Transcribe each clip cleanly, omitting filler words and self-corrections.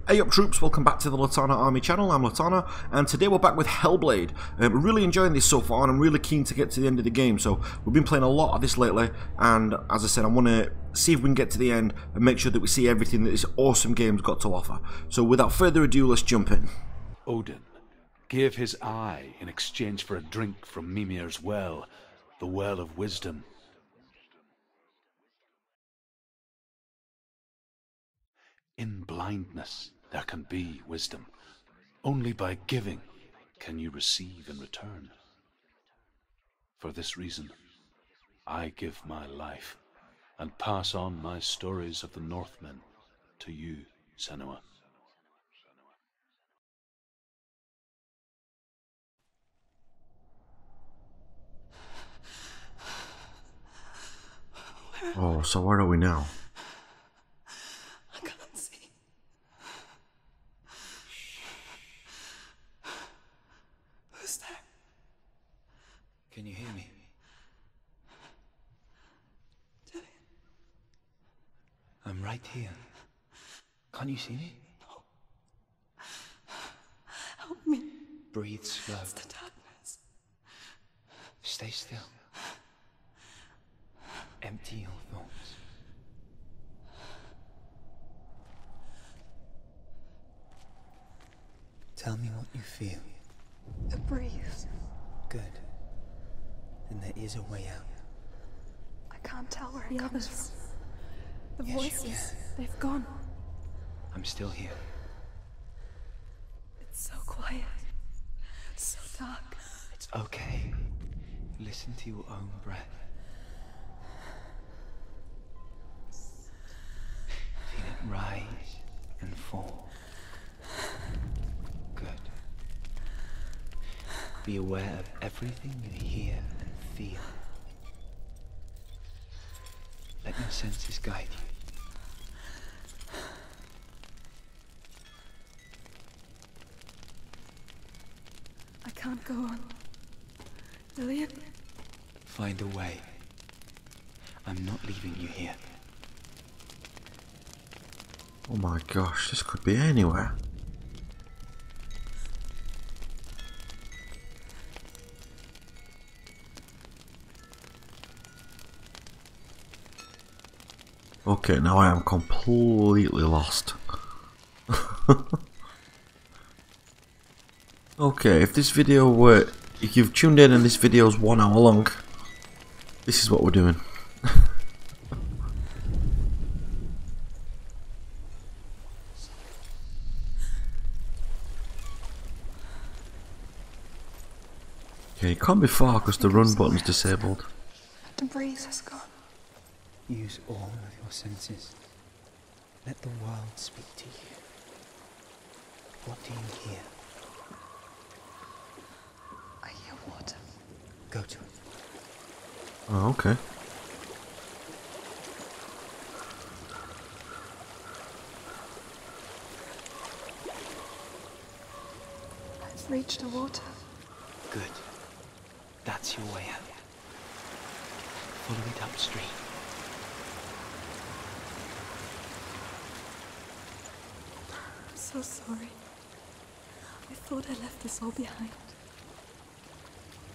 Hey up troops, welcome back to the Litanah Army channel. I'm Litanah, and today we're back with Hellblade. Really enjoying this so far, and I'm really keen to get to the end of the game. So we've been playing a lot of this lately, and as I said, I want to see if we can get to the end and make sure that we see everything that this awesome game's got to offer. So without further ado, let's jump in. Odin gave his eye in exchange for a drink from Mimir's well, the well of wisdom. In blindness there can be wisdom. Only by giving can you receive in return. For this reason, I give my life and pass on my stories of the Northmen to you, Senua. Oh, so where are we now? Can you hear me? Dillion. I'm right here. Can't you see me? No. Help me. Breathe slow. It's the darkness. Stay still. Empty your thoughts. Tell me what you feel. It breathes. Good. Then there is a way out. I can't tell where it comes from. The Yes, you voices, can. they've gone. I'm still here. It's so quiet. So dark. It's okay. Listen to your own breath. Feel it rise and fall. Good. Be aware of everything you hear and feel. Let your senses guide you. I can't go on. Dillion? Find a way. I'm not leaving you here. Oh my gosh, this could be anywhere. Okay, now I am completely lost. Okay, if this video were... If you've tuned in and this video is 1 hour long, this is what we're doing. Okay, you can't be far because the run button's disabled. The breeze has gone. Use all of your senses. Let the world speak to you. What do you hear? I hear water. Go to it. Oh, okay. I've reached the water. Good. That's your way out. Follow it upstream. I'm so sorry. I thought I left this all behind.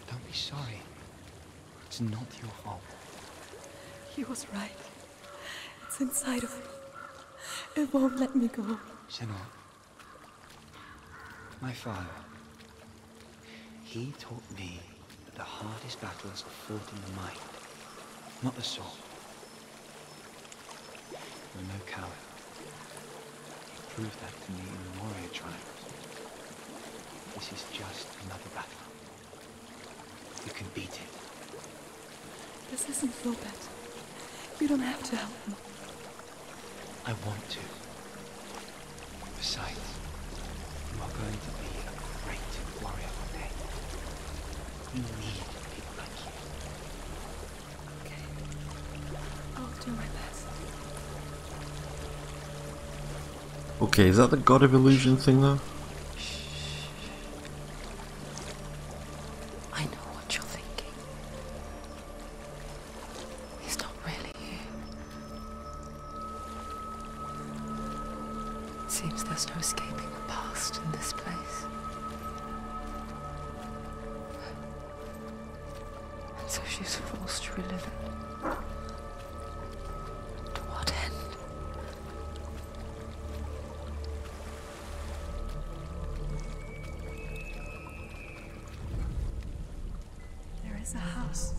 Don't be sorry. It's not your fault. He was right. It's inside of me. It won't let me go. Senua. My father. He taught me that the hardest battles are fought in the mind, not the soul. You're no coward. You proved that to me in the Warrior Trials. This is just another battle. You can beat it. This isn't your bet. You don't have to help me. I want to. Besides, you are going to be a great warrior one day. We need people like you. Okay. I'll do my best. Okay, is that the God of Illusion thing though? I know what you're thinking. He's not really here. Seems there's no escaping the past in this place. And so she's forced to relive it. To what end? There is a house.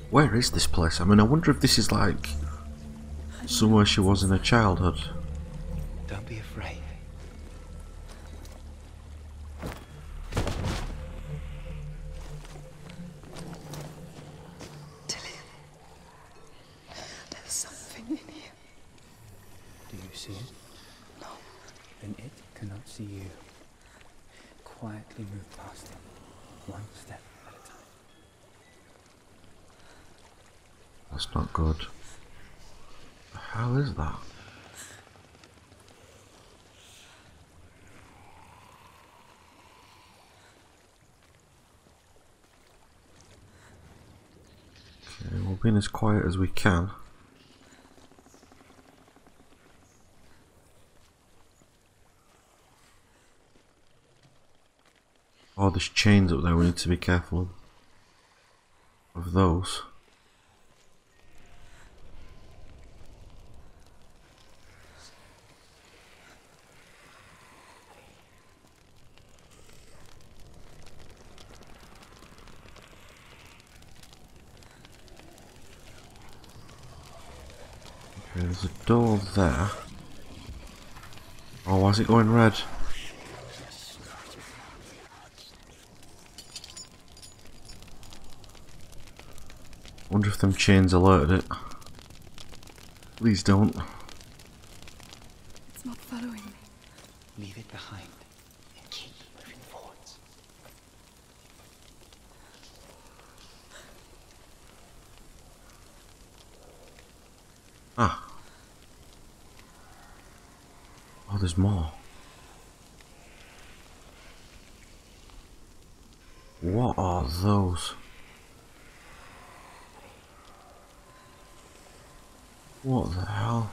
Where is this place? I mean, I wonder if this is like somewhere she was in her childhood. Don't be afraid. Dillion, there's something in here. Do you see it? No. Then it cannot see you. Quietly move past it, one step at a time. That's not good. The hell is that? Okay, we're being as quiet as we can. Oh, there's chains up there, we need to be careful of those. Okay, there's a door there. Oh, why is it going red? Wonder if them chains alerted it. Please don't. It's not following me. Leave it behind and keep moving forwards. Ah. Oh, there's more. What are those? What the hell?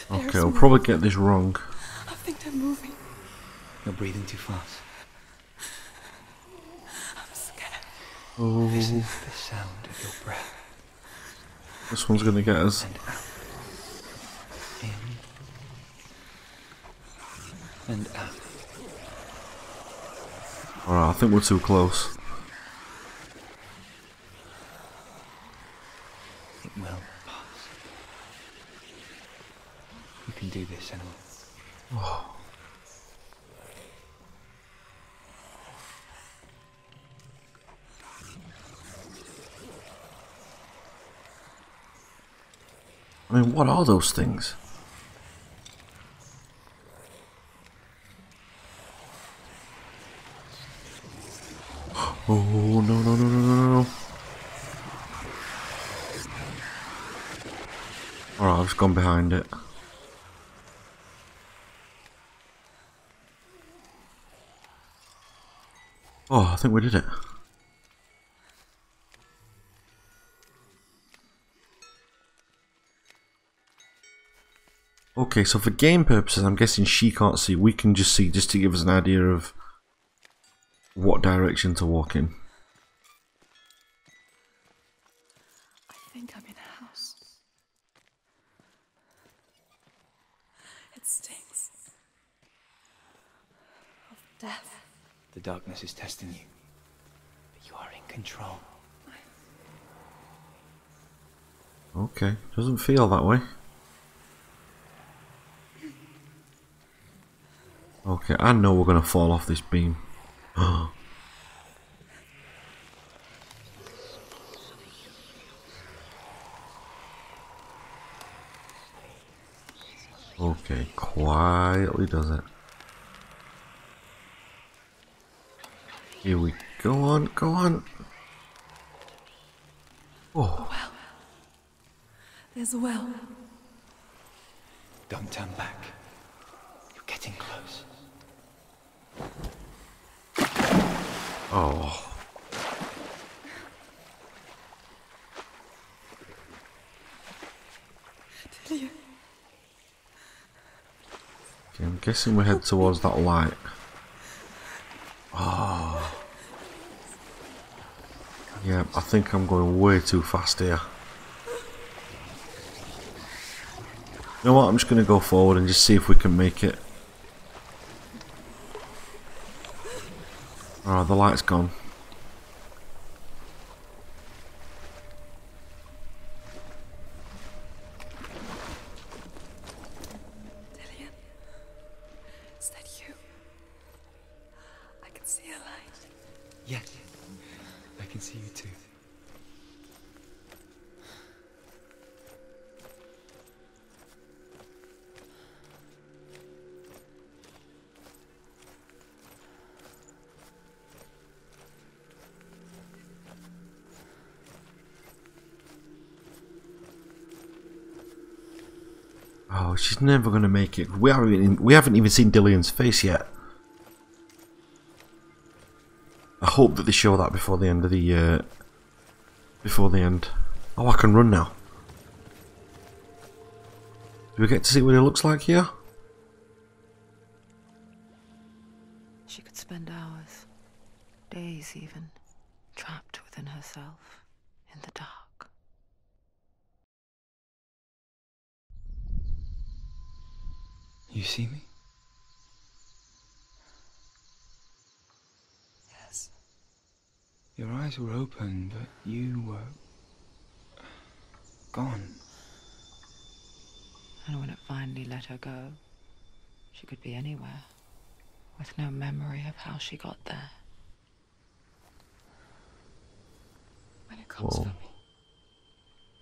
Okay, I'll probably get this wrong. I think they're moving. You're breathing too fast. I'm scared. Oh, This is the sound of your breath. this one's gonna get us. And out. In. And out. Alright, I think we're too close. It will pass. You can do this, Senua. I mean, what are those things? Oh, no, no, no, no, no, no. Alright, I've just gone behind it. Oh, I think we did it. Okay, so for game purposes, I'm guessing she can't see. We can just see, just to give us an idea of what direction to walk in. I think I'm in a house. It stinks of death. The darkness is testing you. But you are in control. Okay, doesn't feel that way. Okay, I know we're gonna fall off this beam. Okay, quietly does it. Here we go on, go on. Oh, Well, there's a well. Don't turn back. You're getting close. Oh. Dillion. Okay, I'm guessing we head towards that light. Oh. Yeah, I think I'm going way too fast here. You know what, I'm just going to go forward and just see if we can make it. Oh, the light's gone. Dillion, is that you? I can see a light. Yes, I can see you too. Oh, she's never going to make it. We haven't even seen Dillion's face yet. I hope that they show that before the end of the Oh, I can run now. Do we get to see what he looks like here? She could spend hours, days even, trapped within herself, in the dark. You see me? Yes. Your eyes were open, but you were gone. And when it finally let her go, she could be anywhere, with no memory of how she got there. When it comes for me,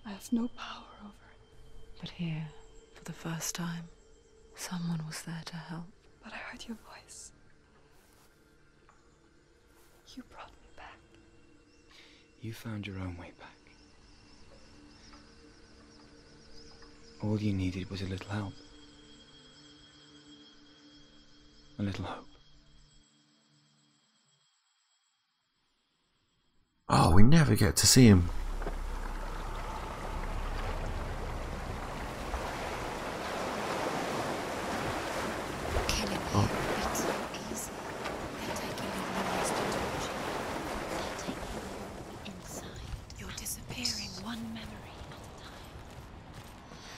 I have no power over it. But here, for the first time, someone was there to help. But I heard your voice. You brought me back. You found your own way back. All you needed was a little help. A little hope. Oh, we never get to see him.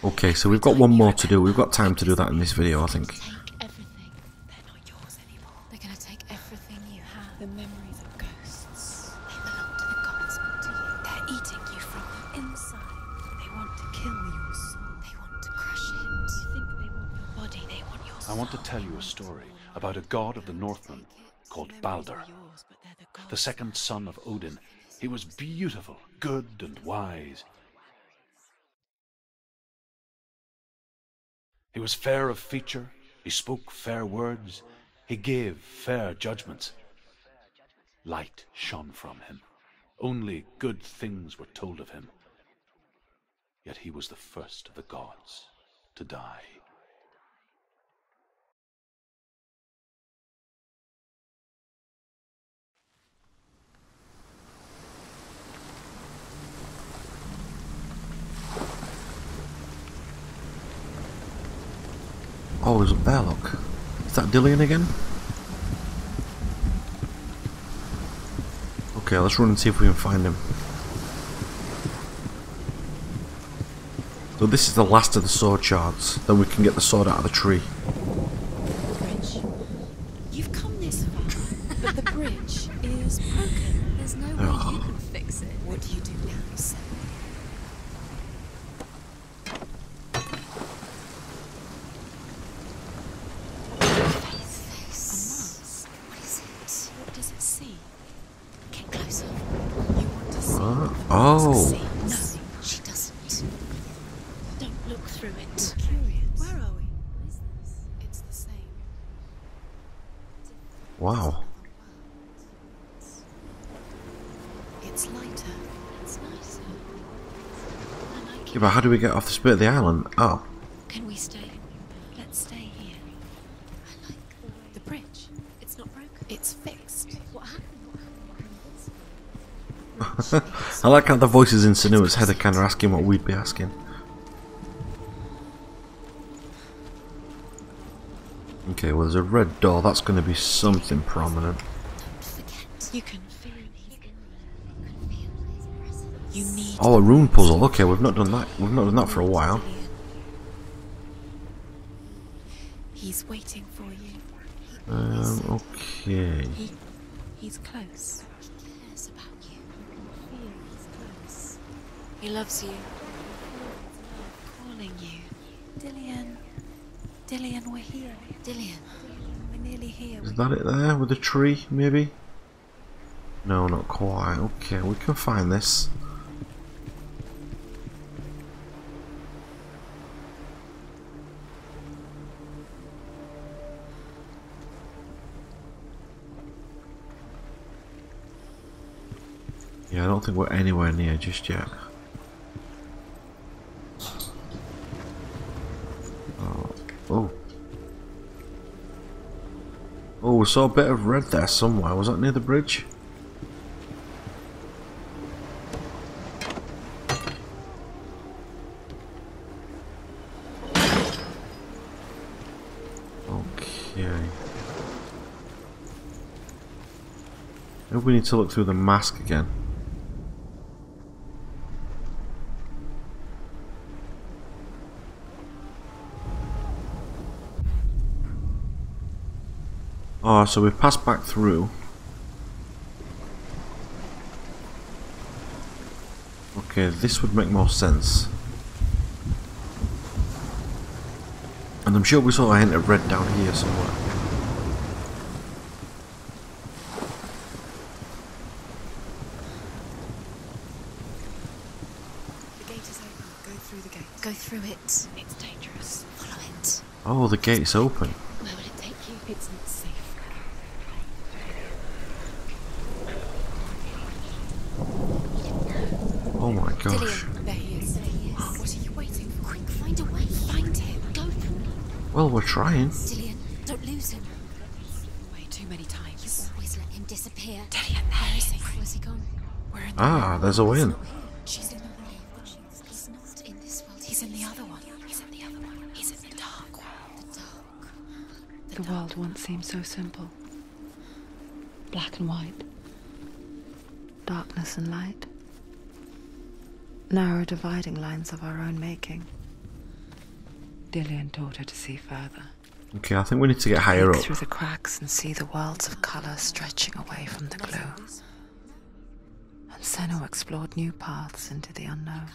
Okay, so we've got one more to do. We've got time to do that in this video, I think. Everything. They're not yours anymore. They're gonna take everything you have. The memories of ghosts. They belong to the gods, not to you. They're eating you from inside. They want to kill your soul. They want to crush it. You think they want your body, they want your soul. I want to tell you a story about a god of the Northmen called Baldr, the second son of Odin. He was beautiful, good and wise. He was fair of feature, he spoke fair words, he gave fair judgments. Light shone from him. Only good things were told of him. Yet he was the first of the gods to die. Oh, he's up there, look. Is that Dillion again? Okay, let's run and see if we can find him. So this is the last of the sword shards. Then we can get the sword out of the tree. Bridge. You've come this far, but the bridge is broken. There's no way you can fix it. What do you do now, Senua? Oh. No, she doesn't. Don't look through it. We're curious. Where are we? What is this? It's the same. Wow. It's lighter. It's nicer. I like it. Yeah, but how do we get off this bit of the island? Oh. Can we stay? Let's stay here. I like the bridge. It's not broken. It's fixed. What happened? I like how the voices in Senua's head are kind of asking what we'd be asking. Okay, well there's a red door, that's going to be something prominent. You can feel you need Oh, a rune puzzle. Okay, we've not done that. We've not done that for a while. He's waiting for you. Okay. He's close. He cares about you. Feel he's close. He loves you. Calling you. Dillion. Dillion, we're here. Dillion. We're nearly here. Is that it there with the tree, maybe? No, not quite. Okay, we can find this. Yeah, I don't think we're anywhere near just yet. Oh. Oh, we saw a bit of red there somewhere. Was that near the bridge? Okay. Maybe we need to look through the mask again. Oh, so we've passed back through. Okay, this would make more sense. And I'm sure we saw a hint of red down here somewhere. The gate is open. Go through the gate. Go through it. It's dangerous. Follow it. Oh, the gate's open. Where will it take you? It's not safe. Oh my gosh. Dillion, there he is. What are you waiting for? Quick, find a way. Find him. Go. Well, we're trying. Dillion, don't lose him. Way too many times. You always let him disappear. Dillion, where is he? Where's he gone? We're in the There's a way in. She's in the world. He's not in this world. He's in the other one. He's in the other one. He's in the dark world. The dark. The world once seemed so simple. Black and white. Darkness and light. Narrow dividing lines of our own making. Dillion taught her to see further. Okay, I think we need to get higher Look up. through the cracks and see the worlds of colour stretching away from the glue. And Senua explored new paths into the unknown.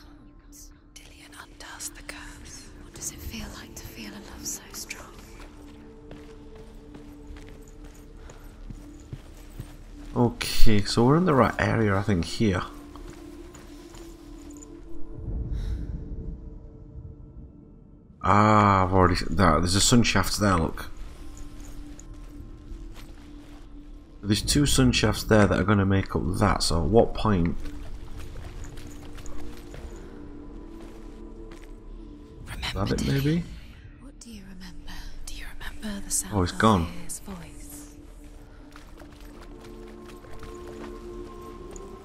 Dillion undoes the curse. What does it feel like to feel a love so strong? Okay, so we're in the right area, I think, here. Ah, I've already... There's a sun shaft there, look. There's two sun shafts there that are going to make up that, so at what point... Remember, is that it, maybe? What do you remember? Do you remember the sound Oh, it's gone. of his voice?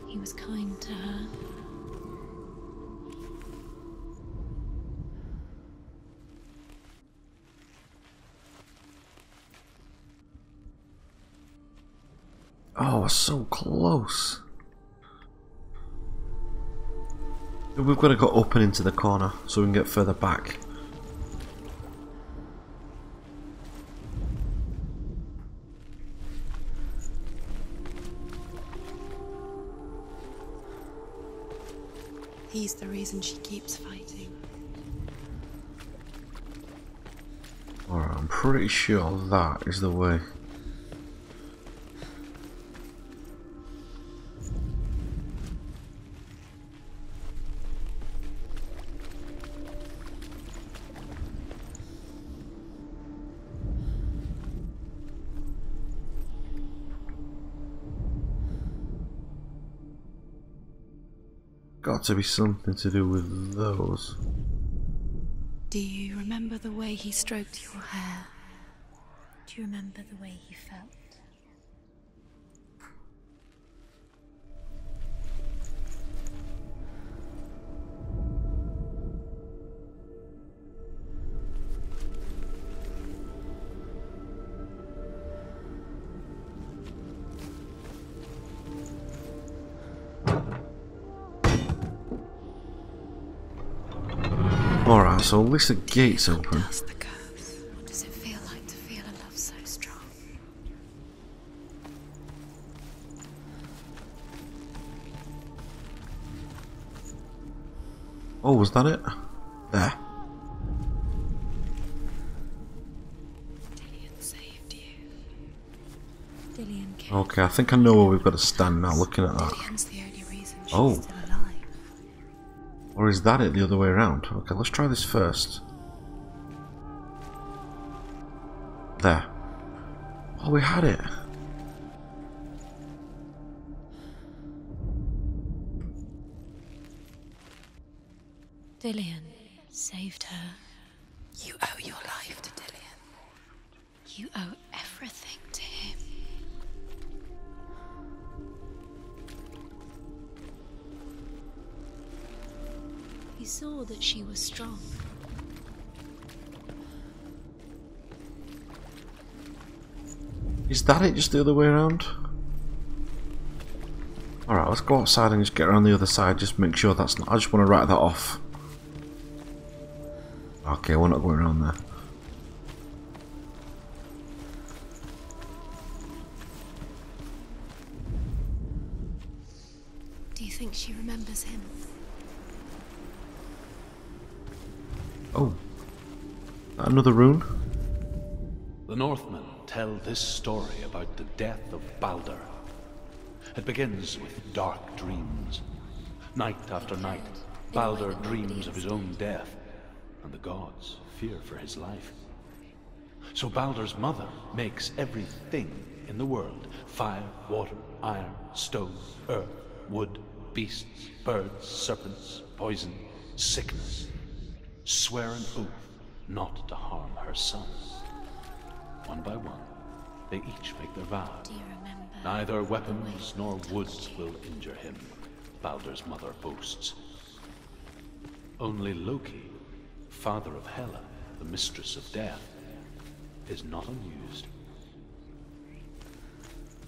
He was kind to her. Oh, so close. We've got to go up and into the corner so we can get further back. He's the reason she keeps fighting. Alright, I'm pretty sure that is the way. Got to be something to do with those. Do you remember the way he stroked your hair? Do you remember the way he felt? Alright, so at least the gate's open. What does it feel like to feel a love so strong? Oh, was that it? There. Dillion saved you. Dillion came. Okay, I think I know where we've got to stand now looking at that. Dillion's the only reason she's Oh. still alive. Or is that it the other way around? Okay, let's try this first. There. Oh, we had it. Dillion saved her. You owe your life to Dillion. You owe everything to him. He saw that she was strong. Is that it, just the other way around? Alright, let's go outside and just get around the other side, just make sure that's not... I just want to write that off. Okay, we're not going around there. Do you think she remembers him? Oh. Another rune? The Northmen tell this story about the death of Baldr. It begins with dark dreams. Night after night, Baldr dreams of his own death, and the gods fear for his life. So Baldr's mother makes everything in the world: fire, water, iron, stone, earth, wood, beasts, birds, serpents, poison, sickness. Swear an oath not to harm her sons. One by one, they each make their vow. Do you remember? Neither weapons nor wood will injure him, Baldr's mother boasts. Only Loki, father of Hela, the mistress of death, is not amused.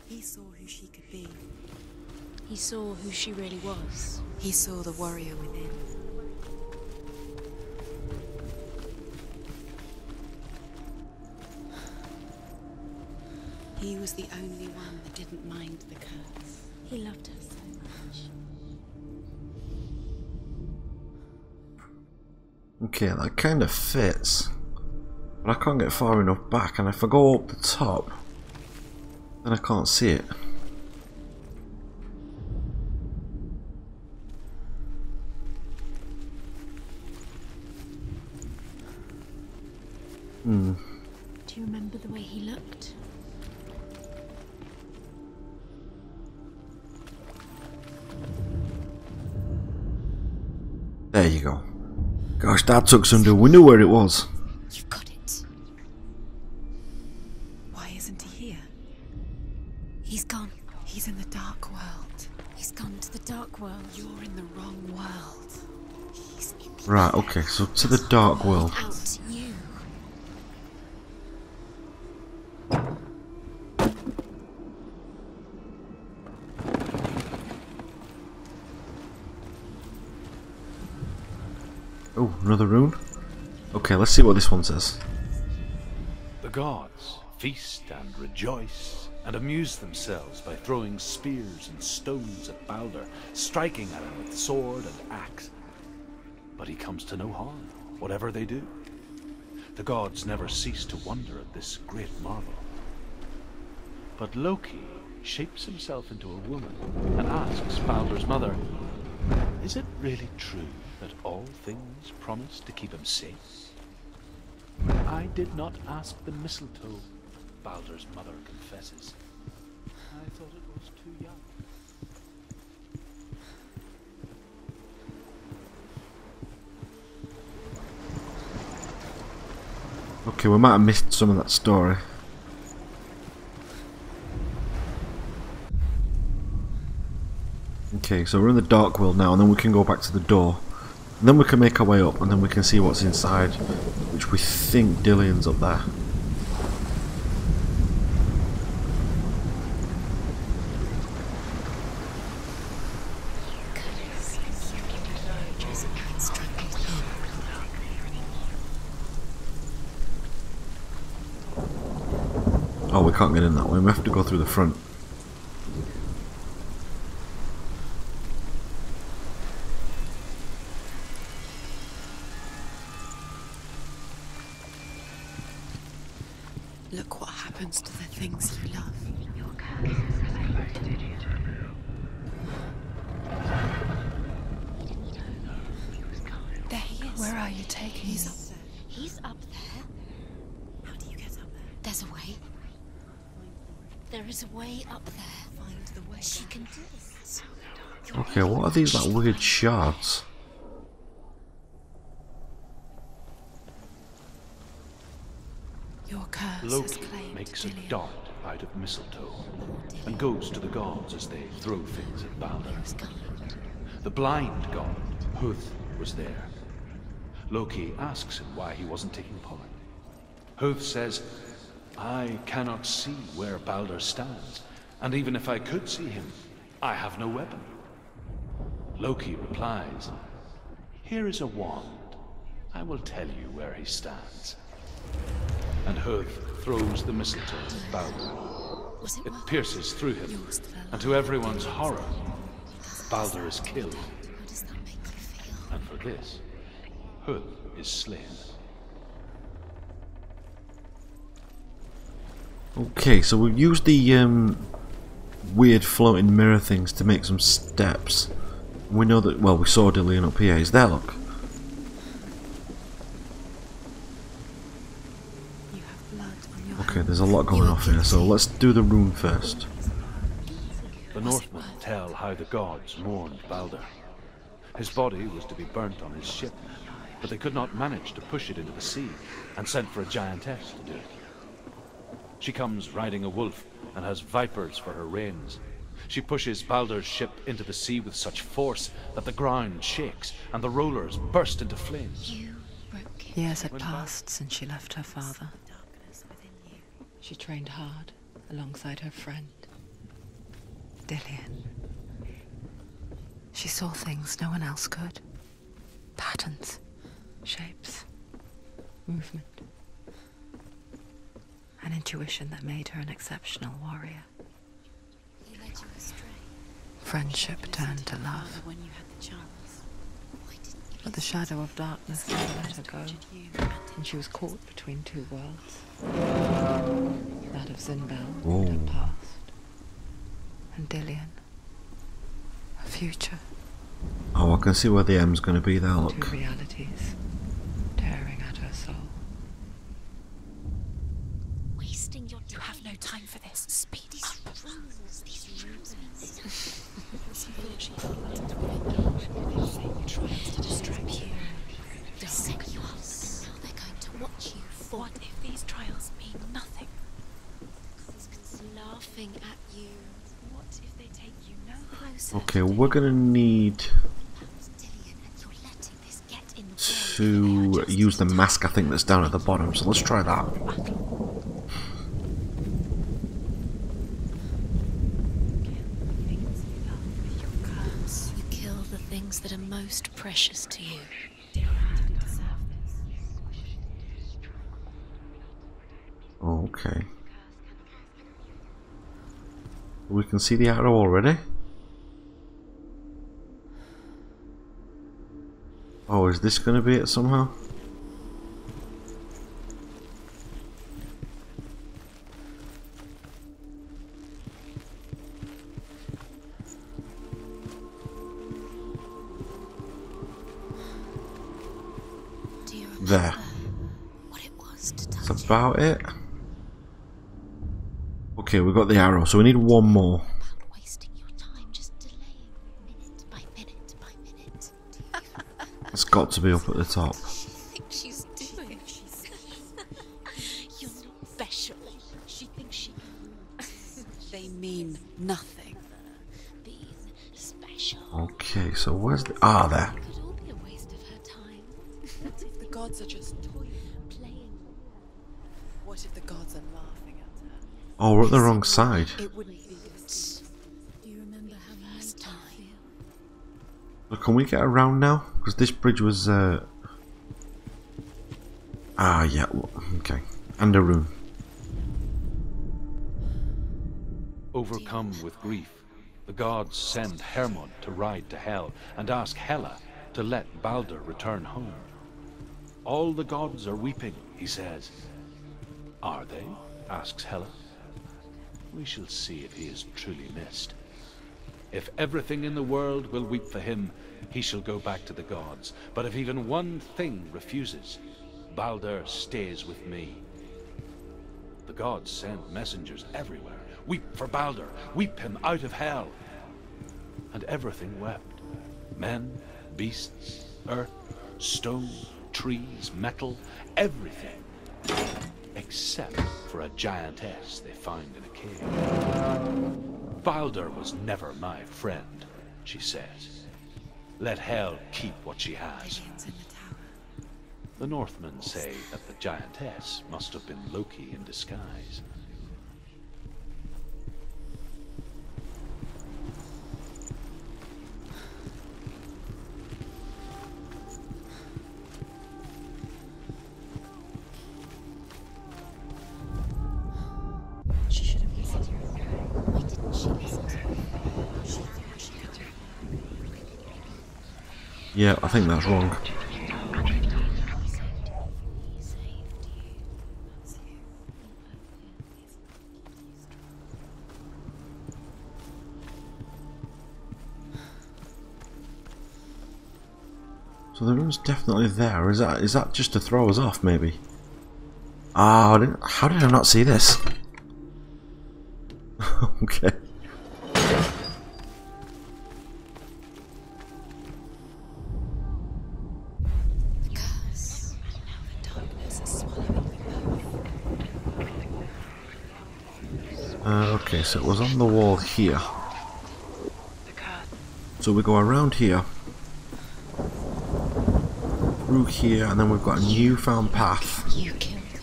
He saw who she could be. He saw who she really was. He saw the warrior within. He was the only one that didn't mind the curse. He loved her so much. Okay, that kind of fits. But I can't get far enough back, and if I go up the top, then I can't see it. Do you remember the way he looked? There you go. Gosh, that took some doing. We knew where it was. You've got it. Why isn't he here? He's gone. He's in the dark world. He's gone to the dark world. You're in the wrong world. He's in the Right, okay, so to the dark world. out you. Oh, another rune? Okay, let's see what this one says. The gods feast and rejoice and amuse themselves by throwing spears and stones at Baldr, striking at him with sword and axe. But he comes to no harm, whatever they do. The gods never cease to wonder at this great marvel. But Loki shapes himself into a woman and asks Baldr's mother, "Is it really true that all things promise to keep him safe?" "I did not ask the mistletoe," Baldr's mother confesses. "I thought it was too young." Okay, we might have missed some of that story. Okay, so we're in the dark world now, and then we can go back to the door. And then we can make our way up, and then we can see what's inside, which we think Dillion's up there. we can't get in that way. We have to go through the front. Look what happens to the things you love. There he is. Where are you taking He's me? up there. He's up there. How do you get up there? There's a way. There is a way up there. Find the way. She can do this. Okay, what are these like weird shards? Your curse has Loki claimed makes a Dillion. dart out of mistletoe and goes to the gods as they throw things at Baldr. The blind god, Druth, was there. Loki asks him why he wasn't taking part. Druth says, I cannot see where Baldr stands, and even if I could see him, I have no weapon. Loki replies, here is a wand. I will tell you where he stands. And Druth throws the mistletoe at Baldr. Was it It worth pierces through him, and to everyone's horror, Baldr is killed. How does that make you feel? And for this, Druth is slain. Okay, so we've used the weird floating mirror things to make some steps. We know that, well, we saw Dillion up here. Is there, look? You have blood on your Okay, there's a lot going off here, so let's do the rune first. The Northmen tell how the gods mourned Baldr. His body was to be burnt on his ship, but they could not manage to push it into the sea, and sent for a giantess to do it. She comes riding a wolf, and has vipers for her reins. She pushes Baldr's ship into the sea with such force that the ground shakes, and the rollers burst into flames. You broke him. Years had passed since she left her father. She trained hard alongside her friend, Dillion. She saw things no one else could. Patterns, shapes, movement. An intuition that made her an exceptional warrior. He led you astray. Friendship turned to love, when you had the chance. Why didn't you but the shadow of darkness never let her go, and she was caught between two worlds. That of Zinbel, Ooh. her past, and Dillion, her future. Oh, I can see where the M's going to be there, Two look. realities, tearing at her soul. wasting your time? You have no time for this. Speed up. These rules. Trying to distract you. They'll set you up. Now they're going to watch you fall. What if these trials mean nothing? It's laughing at you. What if they take you no Closer. Okay, we're going to need Dillion, and you're letting this get in the way. to use the mask, I think, that's down at the bottom, so let's try that. You kill the things that are most precious to you. Okay. We can see the arrow already. Oh, is this going to be it somehow? Do you remember There. what it was to touch That's about it. Okay, we've got the arrow, so we need one more. about wasting your time just delaying minute by minute by minute. It's got to be up at the top. Think she's doing? You're not special. She thinks she They mean nothing. being special. Okay, so where's the... Ah, there. Could all be a waste of her time. What if the gods are just toying? Playing. What if the gods are laughing at her? Oh, we're at the wrong side. It wouldn't be good. Do you remember how the first time? So can we get around now? Because this bridge was... Ah, yeah. Okay. And a rune. Overcome with grief, the gods send Hermod to ride to Hell and ask Hela to let Baldr return home. All the gods are weeping, he says. Are they? Asks Hela. We shall see if he is truly missed. If everything in the world will weep for him, he shall go back to the gods. But if even one thing refuses, Baldr stays with me. The gods send messengers everywhere. Weep for Baldr, weep him out of Hell. And everything wept. Men, beasts, earth, stone, trees, metal, everything. Except for a giantess they find in a cave. Baldr was never my friend, she says. Let Hell keep what she has. The Northmen say that the giantess must have been Loki in disguise. She should have listened to her. Why didn't she listen to her? She knew what she could do. Yeah, I think that's wrong. So the room's definitely there. Is that just to throw us off, maybe? Ah, how did I not see this? Okay. Curse. Now the darkness is swallowing them both. Okay, so it was on the wall here. So we go around here, through here, and then we've got a newfound path You killed him.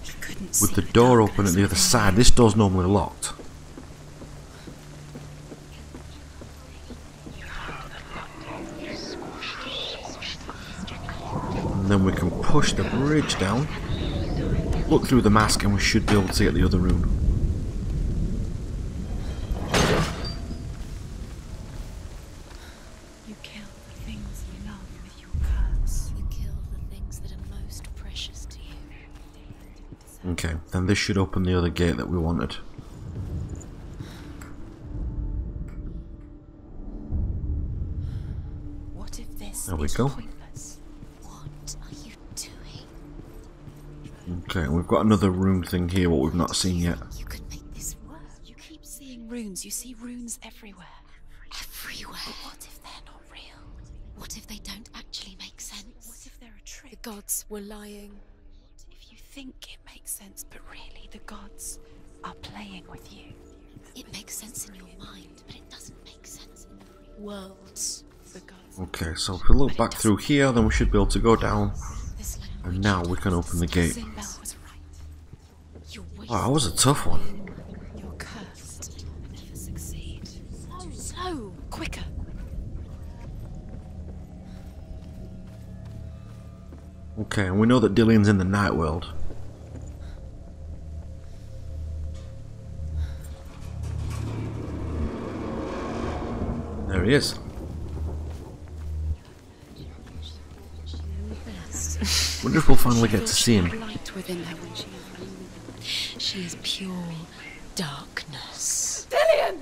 You couldn't with see the door open at the other side. This door's normally locked. And then we can push the bridge down, look through the mask, and we should be able to get the other room. You kill the things you love with your curse. You kill the things that are most precious to you. Okay, then this should open the other gate that we wanted. What if this There we is go. pointless? What are you doing? Okay, and we've got another rune thing here, what we've not seen yet. You could make this work. You keep seeing runes. You see runes everywhere. Everywhere. But what if they're not real? What if they don't actually make sense? What if they're a trick? The gods were lying. What if you think it makes sense, but really the gods are playing with you? It makes sense in your mind, but it doesn't make sense in the real world. The gods. Okay, so if we look back through here, then we should be able to go down. This And now we can open the gate. Sinbel was right. You're Oh, that was a tough one. You're cursed. Never succeed. So, quicker. Okay, and we know that Dillion's in the night world. There he is. Wonder if we'll finally get to see him. Light within her when she is lonely. She is pure darkness. Dillion!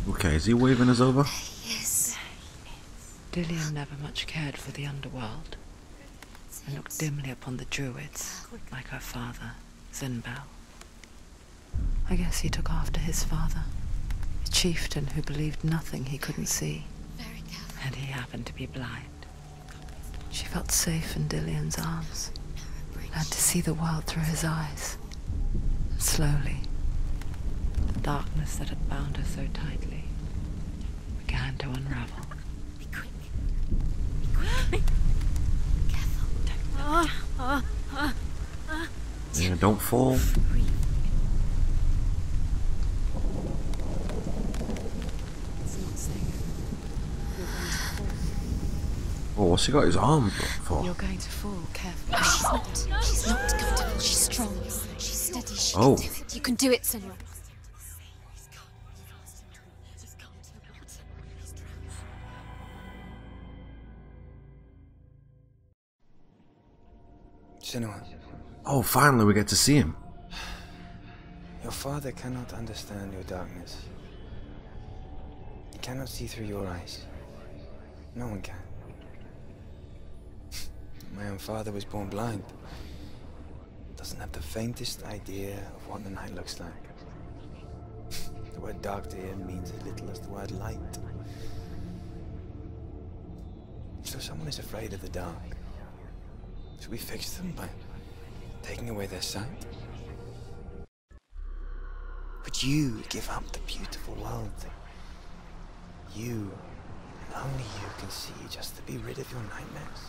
Okay, is he waving us over? Yes. Dillion never much cared for the underworld, and looked dimly upon the druids, like her father, Senbel. I guess he took after his father, a chieftain who believed nothing he couldn't see, Very careful. and he happened to be blind. She felt safe in Dillion's arms, learned to see the world through his eyes, and slowly, the darkness that had bound her so tightly began to unravel. Be quick. Be quick. Careful. Yeah, don't fall. Breathe. It's not safe. You're going to fall. Oh, what's he got his arm for? You're going to fall, careful. She's not going to fall. She's strong. She's steady. She Oh. can do it. You can do it, Senua. Senua, Oh, finally we get to see him. your father cannot understand your darkness. He cannot see through your eyes. No one can. My own father was born blind. Doesn't have the faintest idea of what the night looks like. The word dark to him means as little as the word light. So someone is afraid of the dark. Should we fix them by taking away their sight? Would you give up the beautiful world that you, and only you, can see just to be rid of your nightmares?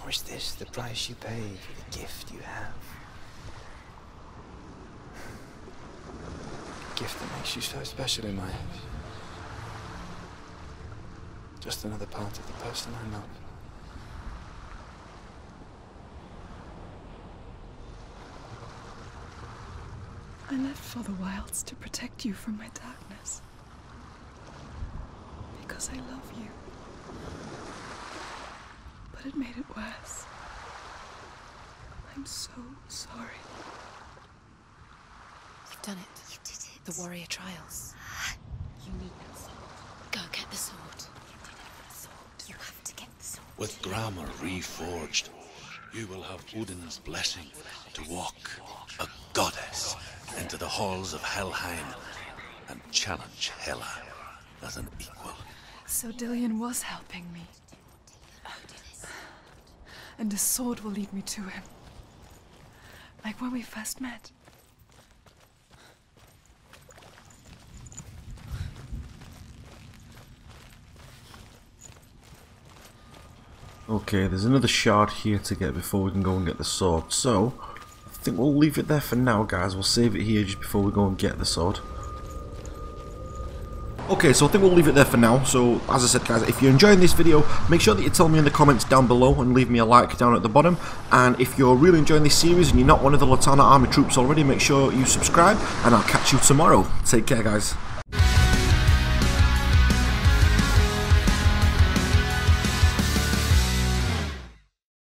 Or is this the price you pay for the gift you have? A gift that makes you so special in my eyes. Just another part of the person I love. I left for the wilds to protect you from my darkness. Because I love you. But it made it worse. I'm so sorry. You've done it. You did it. The Warrior Trials. You need that sword. Go get the sword. You did it for the sword. You have to get the sword. With Gramr Reforged, you will have Odin's blessing to walk, a goddess, into the halls of Helheim and challenge Hela as an equal. So Dillion was helping me. And the sword will lead me to him. Like when we first met. Okay, there's another shard here to get before we can go and get the sword. So, I think we'll leave it there for now, guys. We'll save it here just before we go and get the sword. Okay, so I think we'll leave it there for now. So, as I said, guys, if you're enjoying this video, make sure that you tell me in the comments down below and leave me a like down at the bottom. And if you're really enjoying this series and you're not one of the Litanah army troops already, make sure you subscribe, and I'll catch you tomorrow. Take care, guys.